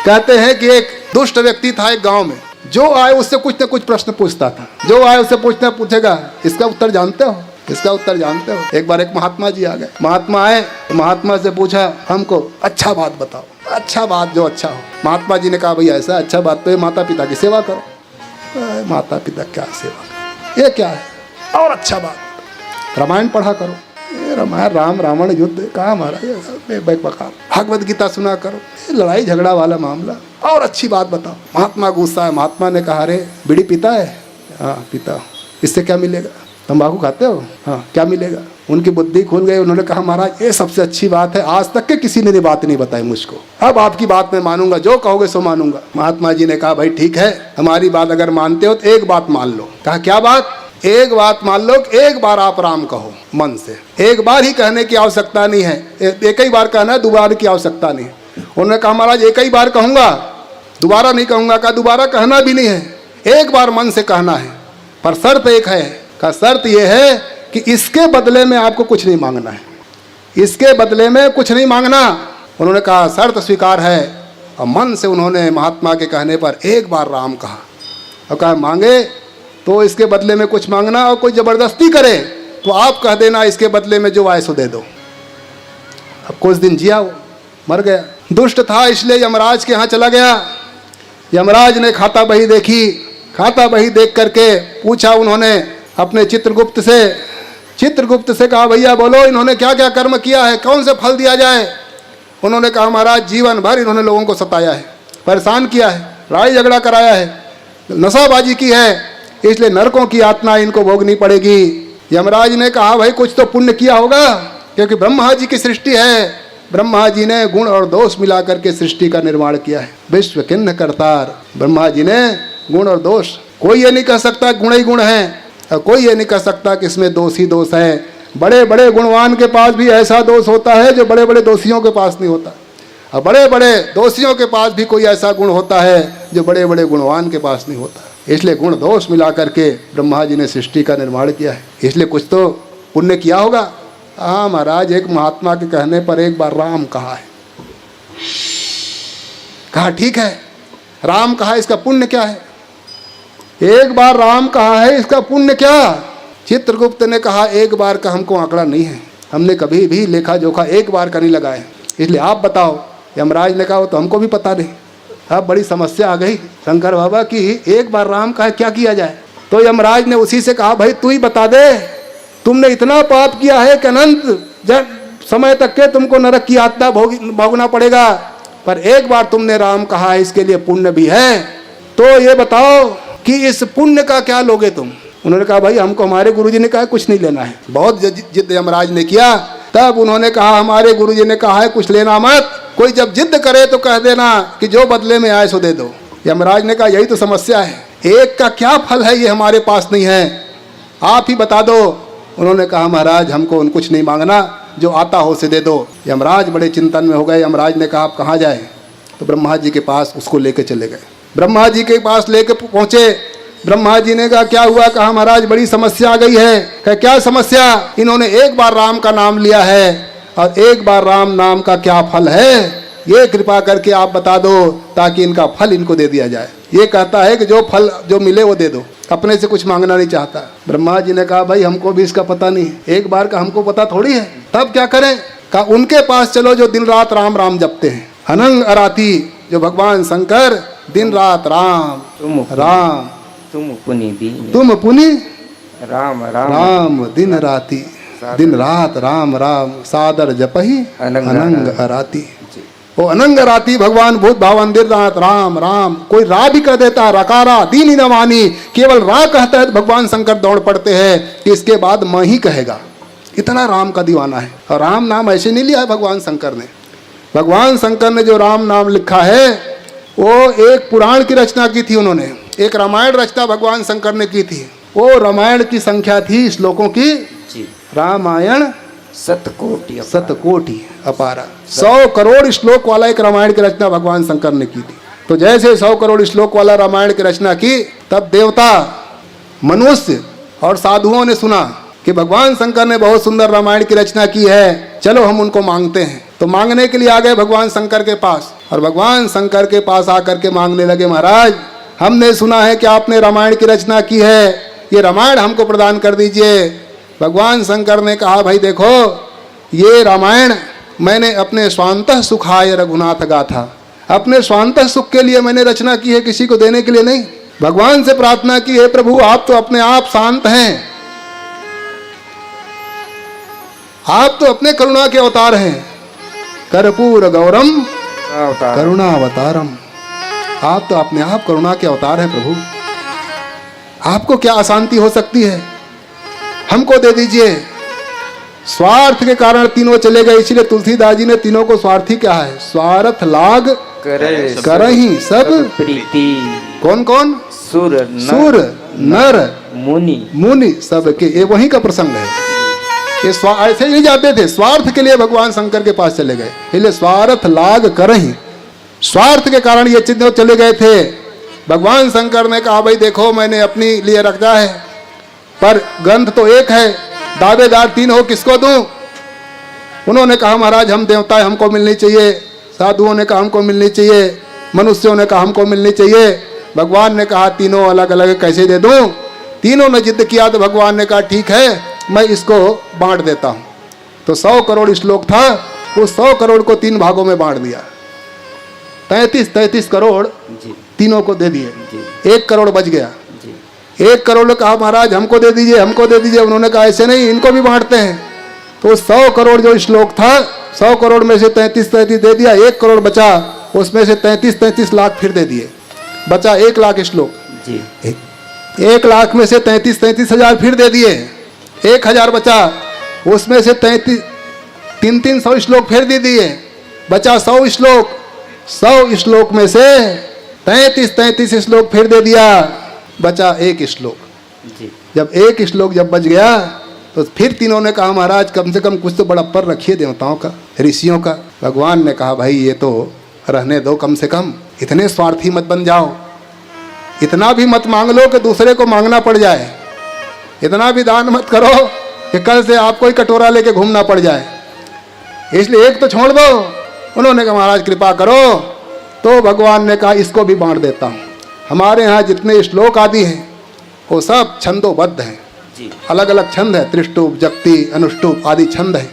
कहते हैं कि एक दुष्ट व्यक्ति था एक गांव में, जो आए उससे कुछ न कुछ प्रश्न पूछता था, जो आए उससे पूछेगा इसका उत्तर जानते हो, इसका उत्तर जानते हो। एक बार एक महात्मा जी आ गए, महात्मा आए तो महात्मा से पूछा हमको अच्छा बात बताओ, अच्छा बात जो अच्छा हो। महात्मा जी ने कहा भाई ऐसा अच्छा बात तो माता पिता की सेवा करो। माता पिता क्या सेवा करो, ये क्या है, और अच्छा बात रामायण पढ़ा करो। रामायण राम रावण युद्ध कहाँ महाराज, भगवद गीता सुना करो, लड़ाई झगड़ा वाला मामला, और अच्छी बात बताओ। महात्मा गुस्सा है, महात्मा ने कहा अरे बीड़ी पीता है, हाँ पीता, इससे क्या मिलेगा, तंबाकू खाते हो, हाँ क्या मिलेगा। उनकी बुद्धि खुल गई, उन्होंने कहा महाराज ये सबसे अच्छी बात है, आज तक के किसी ने बात नहीं बताई मुझको, अब आपकी बात मैं मानूंगा, जो कहोगे सो मानूंगा। महात्मा जी ने कहा भाई ठीक है, हमारी बात अगर मानते हो तो एक बात मान लो। कहा क्या बात, एक बात मान लो कि एक बार आप राम कहो मन से, एक बार ही कहने की आवश्यकता नहीं है, एक ही बार कहना है, दोबारा की आवश्यकता नहीं है। उन्होंने कहा महाराज एक ही बार कहूँगा, दोबारा नहीं कहूँगा। कहा दोबारा कहना भी नहीं है, एक बार मन से कहना है, पर शर्त एक है। कहा शर्त यह है कि इसके बदले में आपको कुछ नहीं मांगना है, इसके बदले में कुछ नहीं मांगना। उन्होंने कहा शर्त स्वीकार है, और मन से उन्होंने महात्मा के कहने पर एक बार राम कहा और कहा मांगे तो इसके बदले में कुछ मांगना, और कोई जबरदस्ती करे तो आप कह देना इसके बदले में जो आए सो दे दो। अब कुछ दिन जिया, वो मर गया। दुष्ट था इसलिए यमराज के यहाँ चला गया। यमराज ने खाता बही देखी, खाता बही देख करके पूछा उन्होंने अपने चित्रगुप्त से। चित्रगुप्त से कहा भैया बोलो इन्होंने क्या क्या कर्म किया है, कौन से फल दिया जाए। उन्होंने कहा महाराज जीवन भर इन्होंने लोगों को सताया है, परेशान किया है, लड़ाई झगड़ा कराया है, नशाबाजी की है, इसलिए नरकों की यातना इनको भोगनी पड़ेगी। यमराज ने कहा भाई कुछ तो पुण्य किया होगा, क्योंकि ब्रह्मा जी की सृष्टि है, ब्रह्मा जी ने गुण और दोष मिला करके सृष्टि का निर्माण किया है। विश्व किन्न करतार, ब्रह्मा जी ने गुण और दोष, कोई ये नहीं कह सकता गुण ही गुण है, और कोई ये नहीं कह सकता कि इसमें दोष ही दोष है। बड़े बड़े गुणवान के पास भी ऐसा दोष होता है जो बड़े बड़े दोषियों के पास नहीं होता, और बड़े बड़े दोषियों के पास भी कोई ऐसा गुण होता है जो बड़े बड़े गुणवान के पास नहीं होता। इसलिए गुण दोष मिला करके ब्रह्मा जी ने सृष्टि का निर्माण किया है, इसलिए कुछ तो पुण्य किया होगा। हाँ महाराज एक महात्मा के कहने पर एक बार राम कहा है। कहा ठीक है राम कहा, इसका पुण्य क्या है, एक बार राम कहा है, इसका पुण्य क्या। चित्रगुप्त ने कहा एक बार का हमको आंकड़ा नहीं है, हमने कभी भी लेखा जोखा एक बार का नहीं लगाया, इसलिए आप बताओ। यमराज ने कहा वो तो हमको भी पता नहीं। अब बड़ी समस्या आ गई शंकर बाबा की, एक बार राम कहा क्या किया जाए। तो यमराज ने उसी से कहा भाई तू ही बता दे, तुमने इतना पाप किया है कि अनंत समय तक के तुमको नरक की यातना भोगना पड़ेगा, पर एक बार तुमने राम कहा है, इसके लिए पुण्य भी है, तो ये बताओ कि इस पुण्य का क्या लोगे तुम। उन्होंने कहा भाई हमको हमारे गुरुजी ने कहा कुछ नहीं लेना है। बहुत जिद यमराज ने किया, तब उन्होंने कहा हमारे गुरुजी ने कहा है कुछ लेना मत, कोई जब जिद करे तो कह देना कि जो बदले में आए सो दे दो। यमराज ने कहा यही तो समस्या है, एक का क्या फल है ये हमारे पास नहीं है, आप ही बता दो। उन्होंने कहा महाराज हमको कुछ नहीं मांगना, जो आता हो से दे दो। यमराज बड़े चिंतन में हो गए। यमराज ने कहा आप कहाँ जाए, तो ब्रह्मा जी के पास उसको लेके चले गए। ब्रह्मा जी के पास लेके पहुँचे, ब्रह्मा जी ने कहा क्या हुआ। कहा महाराज बड़ी समस्या आ गई है। कहा क्या समस्या। इन्होंने एक बार राम का नाम लिया है, और एक बार राम नाम का क्या फल है, ये कृपा करके आप बता दो, ताकि इनका फल इनको दे दिया जाए। ये कहता है कि जो फल जो मिले वो दे दो, अपने से कुछ मांगना नहीं चाहता। ब्रह्मा जी ने कहा भाई हमको भी इसका पता नहीं, एक बार का हमको पता थोड़ी है, तब क्या करें। कहा उनके पास चलो जो दिन रात राम राम जपते हैं, अनंग अराती, जो भगवान शंकर दिन रात राम राम, तुम पुनि राम राम दिन राती, दिन रात राम राम सादर जपही अनंग अराती। वो अनंग अराती भगवान भूत भावन दिन रात राम राम। कोई रा भी कह देता, रकारा दीनी न मानी, केवल रा कहता है तो भगवान शंकर दौड़ पड़ते हैं कि इसके बाद मैं ही कहेगा। इतना राम का दीवाना है। और राम नाम ऐसे नहीं लिया है भगवान शंकर ने। भगवान शंकर ने जो राम नाम लिखा है वो एक पुराण की रचना की थी उन्होंने, एक रामायण रचना भगवान शंकर ने की थी। वो रामायण की संख्या थी श्लोकों की रामायण शतकोटि अपारा। 100 करोड़ श्लोक वाला एक रामायण की रचना भगवान शंकर ने की थी। तो जैसे 100 करोड़ श्लोक वाला रामायण की रचना की, तब देवता, मनुष्य और साधुओं ने सुना कि भगवान शंकर ने बहुत सुंदर रामायण की रचना की है, चलो हम उनको मांगते हैं। तो मांगने के लिए आ गए भगवान शंकर के पास, और भगवान शंकर के पास आकर के मांगने लगे, महाराज हमने सुना है कि आपने रामायण की रचना की है, ये रामायण हमको प्रदान कर दीजिए। भगवान शंकर ने कहा, भाई देखो ये रामायण मैंने अपने स्वांतः सुखाय रघुनाथ गाथा, अपने स्वांतः सुख के लिए मैंने रचना की है, किसी को देने के लिए नहीं। भगवान से प्रार्थना की है, प्रभु आप तो अपने आप शांत हैं, आप तो अपने करुणा के अवतार हैं, कर्पूर गौरम करुणा अवतारम, आप तो अपने आप करुणा के अवतार हैं प्रभु, आपको क्या अशांति हो सकती है, हमको दे दीजिए। स्वार्थ के कारण तीनों चले गए, इसलिए तुलसीदास जी ने तीनों को स्वार्थी क्या है, स्वार्थ लाग करहि सब प्रीति। कौन कौन? सुर नर मुनि सबके, ये वही का प्रसंग है। ये ऐसे नहीं जाते थे, स्वार्थ के लिए भगवान शंकर के पास चले गए, इसलिए स्वार्थ लाग करहि, स्वार्थ के कारण ये चिन्ह चले गए थे। भगवान शंकर ने कहा, भाई देखो मैंने अपनी लिए रखा है, पर ग्रंथ तो एक है, दावेदार तीन हो, किसको दूं? उन्होंने कहा, महाराज हम देवता है, हमको मिलनी चाहिए। साधुओं ने कहा हमको मिलनी चाहिए, मनुष्यों ने कहा हमको मिलनी चाहिए। भगवान ने कहा तीनों अलग अलग कैसे दे दूं? तीनों ने जिद किया तो भगवान ने कहा ठीक है, मैं इसको बांट देता हूं। तो 100 करोड़ श्लोक था, उस 100 करोड़ को 3 भागों में बांट दिया। 33 करोड़ तीनों को दे दिए, 1 करोड़ बच गया। 1 करोड़ ने कहा महाराज हमको दे दीजिए, हमको दे दीजिए। उन्होंने कहा ऐसे नहीं, इनको भी बांटते हैं। तो 100 करोड़ जो श्लोक था, 100 करोड़ में से 33 दे दिया, 1 करोड़ बचा, उसमें से 33 लाख फिर दे दिए, बचा 1 लाख श्लोक जी। 1 लाख में से 33 हजार फिर दे दिए, 1000 बचा, उसमें से 300 श्लोक फिर दे दिए, बचा 100 श्लोक। 100 श्लोक में से 33 श्लोक फिर दे दिया, बचा 1 श्लोक जी। जब 1 श्लोक जब बच गया तो फिर तीनों ने कहा महाराज कम से कम कुछ तो बड़प्पर रखिए देवताओं का, ऋषियों का। भगवान ने कहा भाई ये तो रहने दो, कम से कम इतने स्वार्थी मत बन जाओ, इतना भी मत मांग लो कि दूसरे को मांगना पड़ जाए, इतना भी दान मत करो कि कल से आपको ही कटोरा लेके घूमना पड़ जाए, इसलिए एक तो छोड़ दो। उन्होंने कहा महाराज कृपा करो। तो भगवान ने कहा इसको भी बांट देता हूँ। हमारे यहाँ जितने श्लोक आदि हैं वो सब छंदोबद्ध हैं, अलग अलग छंद है, त्रिष्टुप, जक्ति, अनुष्टुप आदि छंद है।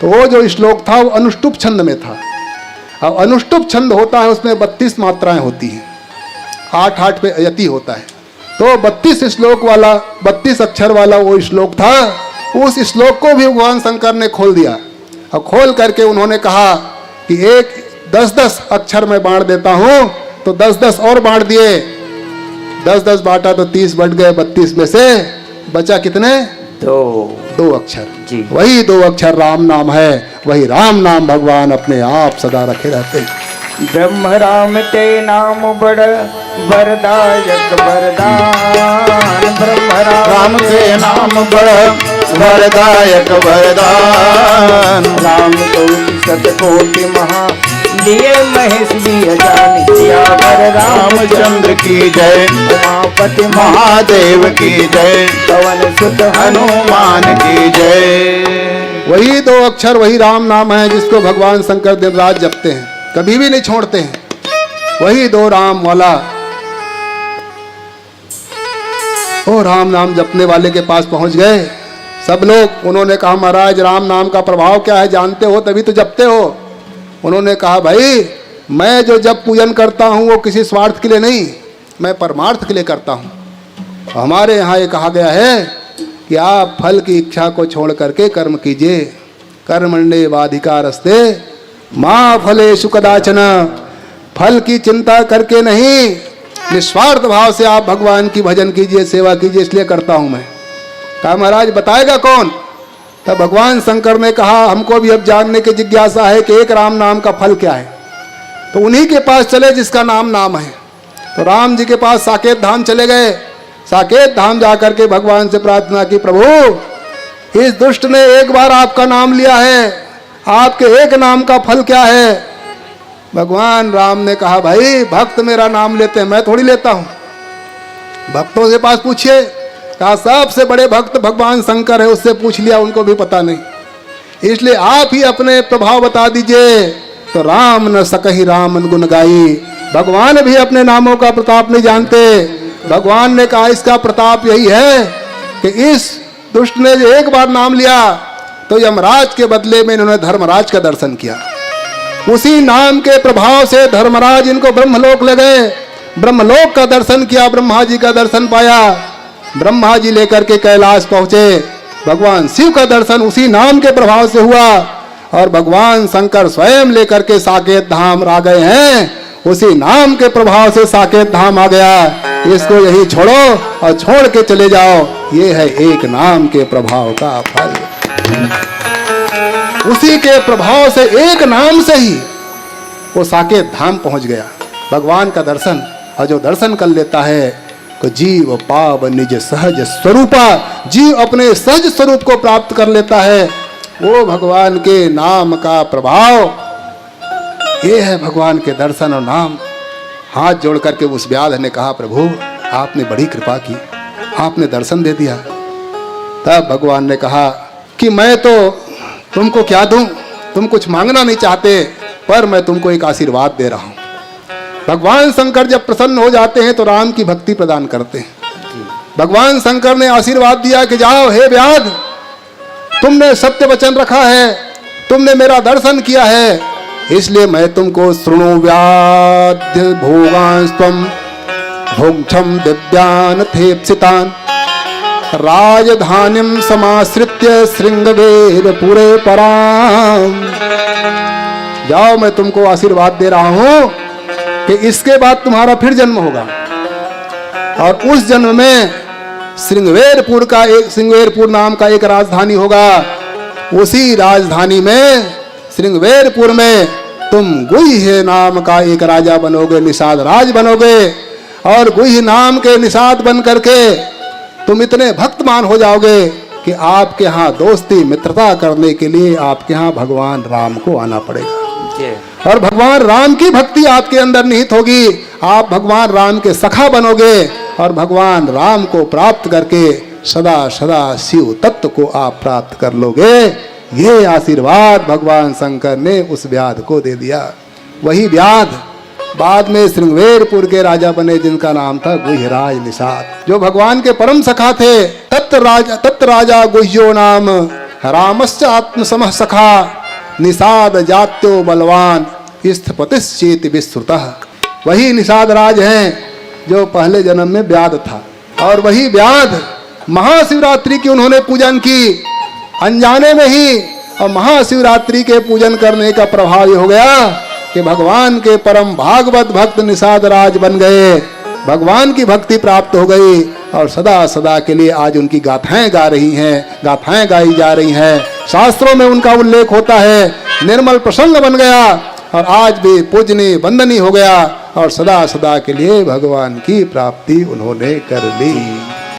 तो वो जो श्लोक था वो अनुष्टुप छंद में था। अब अनुष्टुप छंद होता है, उसमें 32 मात्राएं होती हैं, 8 पे यति होता है। तो 32 श्लोक वाला, 32 अक्षर वाला वो श्लोक था। उस श्लोक को भी भगवान शंकर ने खोल दिया और खोल करके उन्होंने कहा कि 10 अक्षर में बांट देता हूं। तो 10 और बांट दिए, 10 बांटा तो 30 बढ़ गए, 32 में से बचा कितने? 2 अक्षर जी। वही 2 अक्षर राम नाम है, वही राम नाम भगवान अपने आप सदा रखे रहते हैं। ब्रह्म राम ते नाम बड़ वरदायक वरदान, ब्रह्म राम ते नाम बड़ वरदायक वरदान। राम कोटि शतकोटि महा लिए महेश जी जान किया वर। रामचंद्र की जय, उमापति महादेव की जय, पवन सुत हनुमान की जय। वही 2 अक्षर, वही राम नाम है जिसको भगवान शंकर दिन रात जपते हैं, कभी भी नहीं छोड़ते हैं। वही 2 राम वाला, ओ राम नाम जपने वाले के पास पहुंच गए सब लोग। उन्होंने कहा महाराज राम नाम का प्रभाव क्या है जानते हो, तभी तो जपते हो। उन्होंने कहा भाई मैं जो जप पूजन करता हूँ वो किसी स्वार्थ के लिए नहीं, मैं परमार्थ के लिए करता हूँ। हमारे यहाँ ये कहा गया है कि आप फल की इच्छा को छोड़ करके कर्म कीजिए, कर्मण्ये वाधिकारस्ते माँ फलेषु कदाचन। फल की चिंता करके नहीं, निस्वार्थ भाव से आप भगवान की भजन कीजिए, सेवा कीजिए, इसलिए करता हूँ मैं। कहा महाराज बताएगा कौन? तब भगवान शंकर ने कहा हमको भी अब जानने की जिज्ञासा है कि एक राम नाम का फल क्या है। तो उन्हीं के पास चले जिसका नाम है। तो राम जी के पास साकेत धाम चले गए। साकेत धाम जाकर के भगवान से प्रार्थना की, प्रभु इस दुष्ट ने एक बार आपका नाम लिया है, आपके एक नाम का फल क्या है? भगवान राम ने कहा भाई भक्त मेरा नाम लेते हैं, मैं थोड़ी लेता हूं, भक्तों से पास पूछिए। कहा सबसे बड़े भक्त भगवान शंकर है, उससे पूछ लिया, उनको भी पता नहीं। इसलिए आप ही अपने प्रभाव बता दीजिए तो राम न सकहि राम गुण गाई। भगवान भी अपने नामों का प्रताप नहीं जानते। भगवान ने कहा इसका प्रताप यही है कि इस दुष्ट ने जो एक बार नाम लिया तो यमराज के बदले में इन्होंने धर्मराज का दर्शन किया। उसी नाम के प्रभाव से धर्मराज इनको ब्रह्मलोक ले गए। ब्रह्मलोक का दर्शन किया, ब्रह्मा जी का दर्शन पाया। ब्रह्मा जी लेकर के कैलाश पहुंचे। भगवान शिव का दर्शन उसी नाम के प्रभाव से हुआ और भगवान शंकर स्वयं लेकर के साकेत धाम आ गए हैं। उसी नाम के प्रभाव से साकेत धाम आ गया। इसको यही छोड़ो और छोड़ के चले जाओ। ये है एक नाम के प्रभाव का फल। उसी के प्रभाव से एक नाम से ही वो साकेत धाम पहुंच गया। भगवान का दर्शन, और जो दर्शन कर लेता है तो जीव पाव निज सहज स्वरूपा, जीव अपने सहज स्वरूप को प्राप्त कर लेता है। वो भगवान के नाम का प्रभाव, ये है भगवान के दर्शन और नाम। हाथ जोड़ करके उस व्याध ने कहा, प्रभु आपने बड़ी कृपा की, आपने दर्शन दे दिया। तब भगवान ने कहा कि मैं तो तुमको क्या दूं, तुम कुछ मांगना नहीं चाहते, पर मैं तुमको एक आशीर्वाद दे रहा हूं। भगवान शंकर जब प्रसन्न हो जाते हैं तो राम की भक्ति प्रदान करते हैं। भगवान शंकर ने आशीर्वाद दिया कि जाओ हे व्याध, तुमने सत्य वचन रखा है, तुमने मेरा दर्शन किया है, इसलिए मैं तुमको शृणु व्याध्य भोगांस्त्वं भोक्षम दिव्यान थेप्सितान राजधानीं समाश्रित्य श्रृंगवेर पुरे पराम। जाओ मैं तुमको आशीर्वाद दे रहा हूं कि इसके बाद तुम्हारा फिर जन्म होगा और उस जन्म में श्रृंगवेरपुर नाम का एक राजधानी होगा। उसी राजधानी में श्रृंगवेरपुर में तुम गुह्य नाम का एक राजा बनोगे, निषाद राज बनोगे। और गुह्य नाम के निषाद बन करके तुम इतने भक्तमान हो जाओगे कि आपके यहाँ दोस्ती मित्रता करने के लिए आपके यहाँ भगवान राम को आना पड़ेगा और भगवान राम की भक्ति आपके अंदर निहित होगी। आप भगवान राम के सखा बनोगे और भगवान राम को प्राप्त करके सदा सदा शिव तत्व को आप प्राप्त कर लोगे। ये आशीर्वाद भगवान शंकर ने उस व्याध को दे दिया। वही व्याध बाद में श्रृंगवेरपुर के राजा बने, जिनका नाम था गुह्यराज निषाद, जो भगवान के परम सखा थे। तत् राजा गुह्यो नाम रामश्च आत्म समः सखा निषाद जात्यो बलवान स्थपतिश्चेति विश्रुतः। वही निषाद राज हैं जो पहले जन्म में व्याध था। और वही व्याध महाशिवरात्रि की उन्होंने पूजन की अनजाने में ही, और महाशिवरात्रि के पूजन करने का प्रभाव ये हो गया कि भगवान के परम भागवत भक्त निषाद राज बन गए। भगवान की भक्ति प्राप्त हो गई और सदा सदा के लिए आज उनकी गाथाएं गा रही हैं, गाथाएं गाई जा रही हैं। शास्त्रों में उनका उल्लेख होता है। निर्मल प्रसंग बन गया और आज भी पूजनीय वंदनीय हो गया और सदा सदा के लिए भगवान की प्राप्ति उन्होंने कर ली।